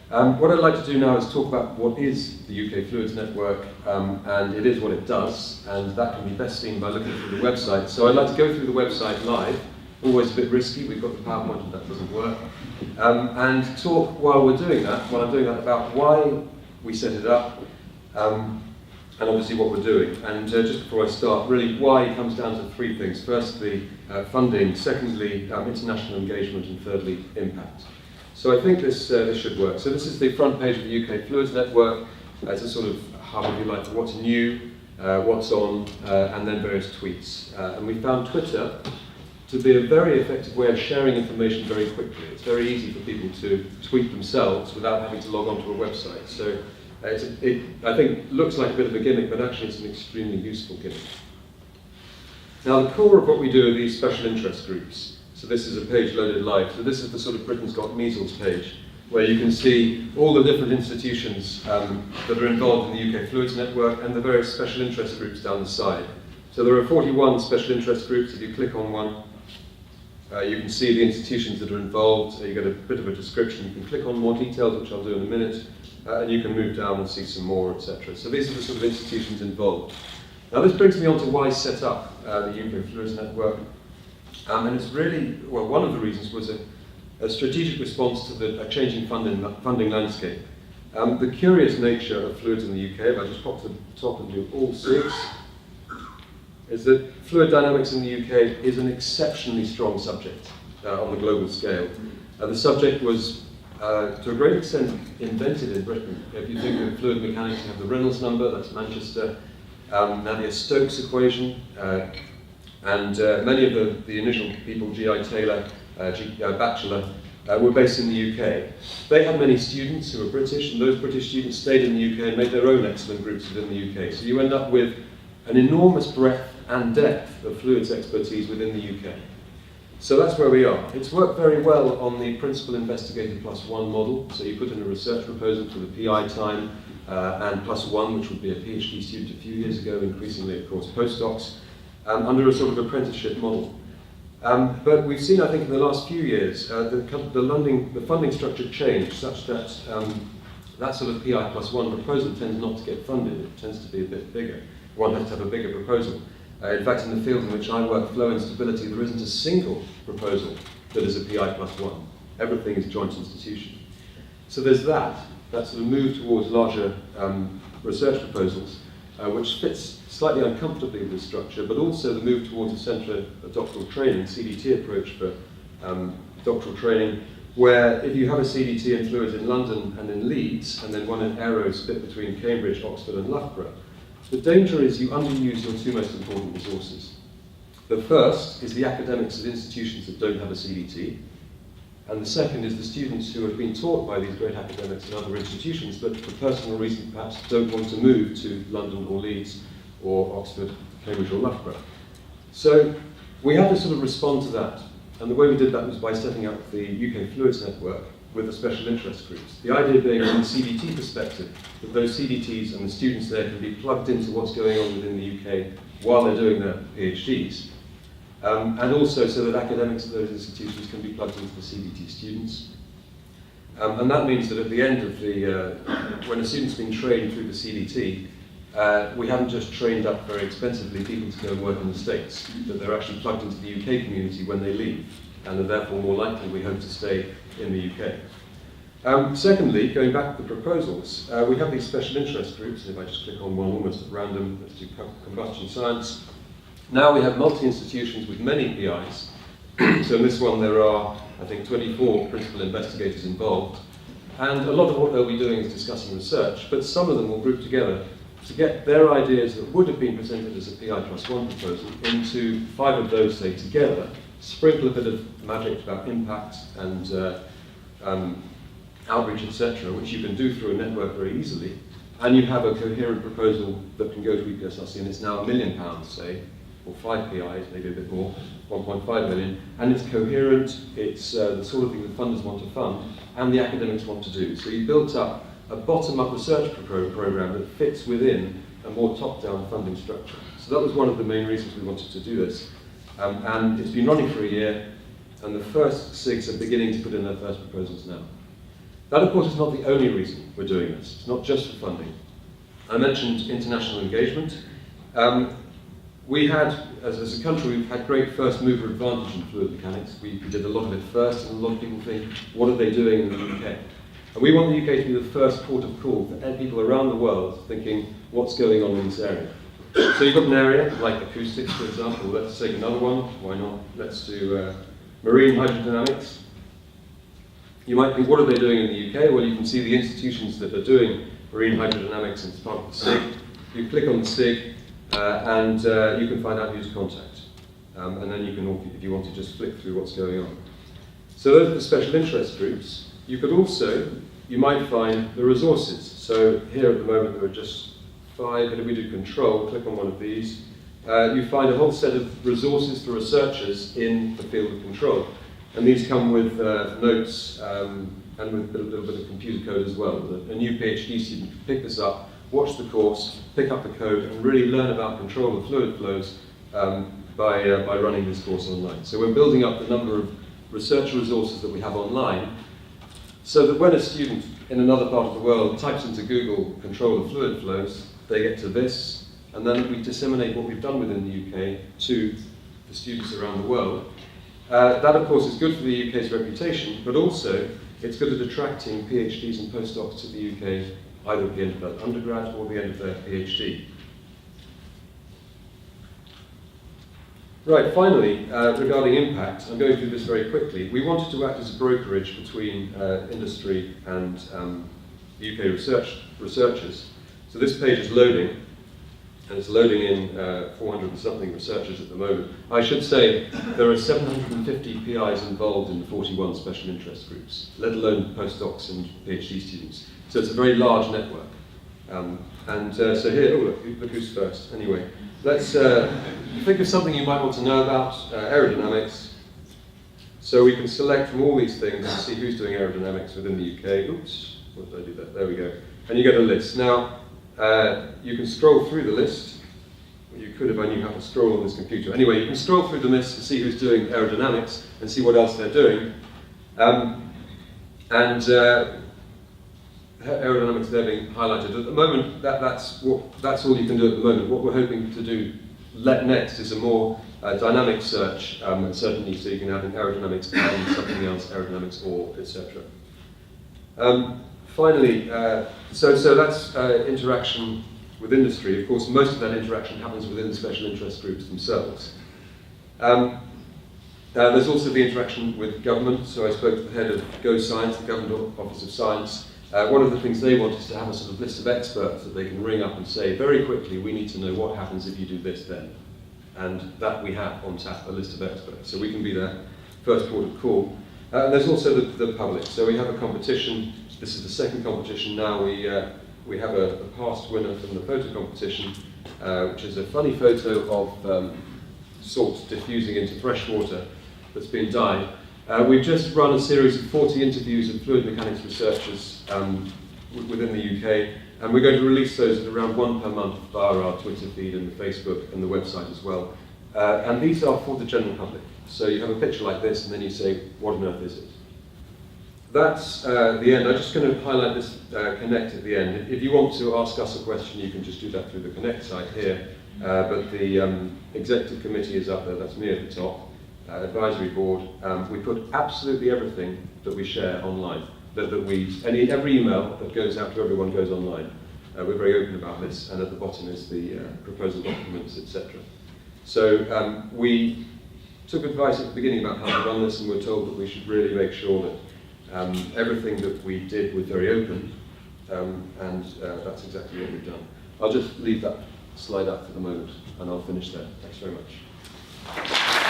What I'd like to do now is talk about what is the UK Fluids Network, and it is what it does, and that can be best seen by looking through the website. So I'd like to go through the website live, always a bit risky, we've got the PowerPoint and that doesn't work, and talk while I'm doing that, about why we set it up, and obviously what we're doing. And just before I start, really why it comes down to three things. Firstly, funding, secondly, international engagement, and thirdly, impact. So I think this should work. So this is the front page of the UK Fluids Network. It's a sort of hub, if you like, for what's new, what's on, and then various tweets. And we found Twitter to be a very effective way of sharing information very quickly. It's very easy for people to tweet themselves without having to log on to a website. So it, I think, looks like a bit of a gimmick, but actually it's an extremely useful gimmick. Now, the core of what we do are these special interest groups. So this is a page loaded live. So this is the sort of Britain's Got Measles page, where you can see all the different institutions that are involved in the UK Fluids Network and the various special interest groups down the side. So there are 41 special interest groups. If you click on one, you can see the institutions that are involved. You get a bit of a description. You can click on more details, which I'll do in a minute, and you can move down and see some more, etc. So these are the sort of institutions involved. Now this brings me on to why set up the UK Fluids Network. And it's really, well, one of the reasons was a strategic response to the changing funding landscape. The curious nature of fluids in the UK, if I just pop to the top and do all six, is that fluid dynamics in the UK is an exceptionally strong subject on the global scale. The subject was, to a great extent, invented in Britain. If you think of fluid mechanics, you have the Reynolds number, that's Manchester, Navier-Stokes equation, and many of the initial people, G.I. Taylor, Batchelor, were based in the UK. They had many students who were British, and those British students stayed in the UK and made their own excellent groups within the UK. So you end up with an enormous breadth and depth of fluids expertise within the UK. So that's where we are. It's worked very well on the Principal Investigator +1 model. So you put in a research proposal for the PI time, and +1, which would be a PhD student a few years ago, increasingly, of course, postdocs, under a sort of apprenticeship model. But we've seen, I think, in the last few years, the funding structure changed such that that sort of PI +1 proposal tends not to get funded. It tends to be a bit bigger. One has to have a bigger proposal. In fact, in the field in which I work, flow and stability, there isn't a single proposal that is a PI +1. Everything is joint institution. So there's that sort of move towards larger research proposals, which fits slightly uncomfortably with this structure, but also the move towards a centre of doctoral training, CDT approach for doctoral training, where if you have a CDT in fluids in London and in Leeds, and then one in Aero split between Cambridge, Oxford and Loughborough, the danger is you underuse your two most important resources. The first is the academics of institutions that don't have a CDT, and the second is the students who have been taught by these great academics in other institutions, but for personal reasons perhaps don't want to move to London or Leeds or Oxford, Cambridge or Loughborough. So we had to sort of respond to that, and the way we did that was by setting up the UK Fluids Network with the special interest groups. The idea being, from the CDT perspective, that those CDTs and the students there can be plugged into what's going on within the UK while they're doing their PhDs, and also so that academics at those institutions can be plugged into the CDT students. And that means that at the end of when a student's been trained through the CDT, we haven't just trained up very expensively people to go and work in the States, that they're actually plugged into the UK community when they leave, and are therefore more likely, we hope, to stay in the UK. Secondly, going back to the proposals, we have these special interest groups, and if I just click on one almost at random, let's do combustion science. Now we have multi-institutions with many PIs. So in this one there are, I think, 24 principal investigators involved, and a lot of what they'll be doing is discussing research, but some of them will group together to get their ideas that would have been presented as a PI +1 proposal into 5 of those, say, together, sprinkle a bit of magic about impact and outreach, etc., which you can do through a network very easily, and you have a coherent proposal that can go to EPSRC, and it's now £1 million, say, or 5 PIs, maybe a bit more, 1.5 million, and it's coherent, it's the sort of thing that funders want to fund, and the academics want to do. So you built up a bottom-up research program that fits within a more top-down funding structure. So that was one of the main reasons we wanted to do this. And it's been running for a year, and the first 6 are beginning to put in their first proposals now. That, of course, is not the only reason we're doing this. It's not just for funding. I mentioned international engagement. We had, as a country, we've had great first mover advantage in fluid mechanics. We did a lot of it first, and a lot of people think, what are they doing in the UK? And we want the UK to be the first port of call for people around the world thinking, what's going on in this area? So you've got an area like acoustics, for example. Let's take another one. Why not? Let's do marine hydrodynamics. You might think, what are they doing in the UK? Well, you can see the institutions that are doing marine hydrodynamics as part of the SIG. You click on the SIG, and you can find out who's contact. And then you can, if you want to, just flick through what's going on. So those are the special interest groups. You could also, you might find the resources. So here at the moment there are just 5, but if we do control, click on one of these, you find a whole set of resources for researchers in the field of control. And these come with notes and with a little bit of computer code as well. A new PhD student can pick this up, watch the course, pick up the code, and really learn about control of fluid flows by running this course online. So we're building up the number of research resources that we have online, so that when a student in another part of the world types into Google control of fluid flows, they get to this, and then we disseminate what we've done within the UK to the students around the world. That, of course, is good for the UK's reputation, but also it's good at attracting PhDs and postdocs to the UK, either at the end of their undergrad or the end of their PhD. Right, finally, regarding impact, I'm going through this very quickly. We wanted to act as a brokerage between industry and UK researchers. So this page is loading, and it's loading in 400 and something researchers at the moment. I should say there are 750 PIs involved in the 41 special interest groups, let alone postdocs and PhD students. So it's a very large network. So here, look who's first. Anyway, let's think of something you might want to know about aerodynamics. So we can select from all these things and see who's doing aerodynamics within the UK. Oops, what did I do that? There we go. And you get a list. Now, you can scroll through the list. Well, you could if I knew how to scroll on this computer. Anyway, you can scroll through the list and see who's doing aerodynamics and see what else they're doing. Aerodynamics there being highlighted. At the moment, that's all you can do at the moment. What we're hoping to do next is a more dynamic search, certainly, so you can have an aerodynamics and something else, aerodynamics or, etc. Finally, so that's interaction with industry. Of course, most of that interaction happens within the special interest groups themselves. There's also the interaction with government. So I spoke to the head of Go Science, the Government Office of Science. One of the things they want is to have a sort of list of experts that they can ring up and say, very quickly, we need to know what happens if you do this then. And that we have on tap, a list of experts. So we can be their first port of call. And there's also the public. So we have a competition. This is the second competition now. We have a past winner from the photo competition, which is a funny photo of salt diffusing into fresh water that's been dyed. We've just run a series of 40 interviews of fluid mechanics researchers within the UK, and we're going to release those at around 1 per month via our Twitter feed and the Facebook and the website as well. And these are for the general public. So you have a picture like this, and then you say, what on earth is it? That's the end. I'm just going to highlight this Connect at the end. If you want to ask us a question, you can just do that through the Connect site here. But the executive committee is up there. That's me at the top. Advisory board. We put absolutely everything that we share online. Every email that goes out to everyone goes online. We're very open about this, and at the bottom is the proposal documents, etc. So we took advice at the beginning about how to run this, and we're told that we should really make sure that everything that we did was very open, and that's exactly what we've done. I'll just leave that slide up for the moment, and I'll finish there. Thanks very much.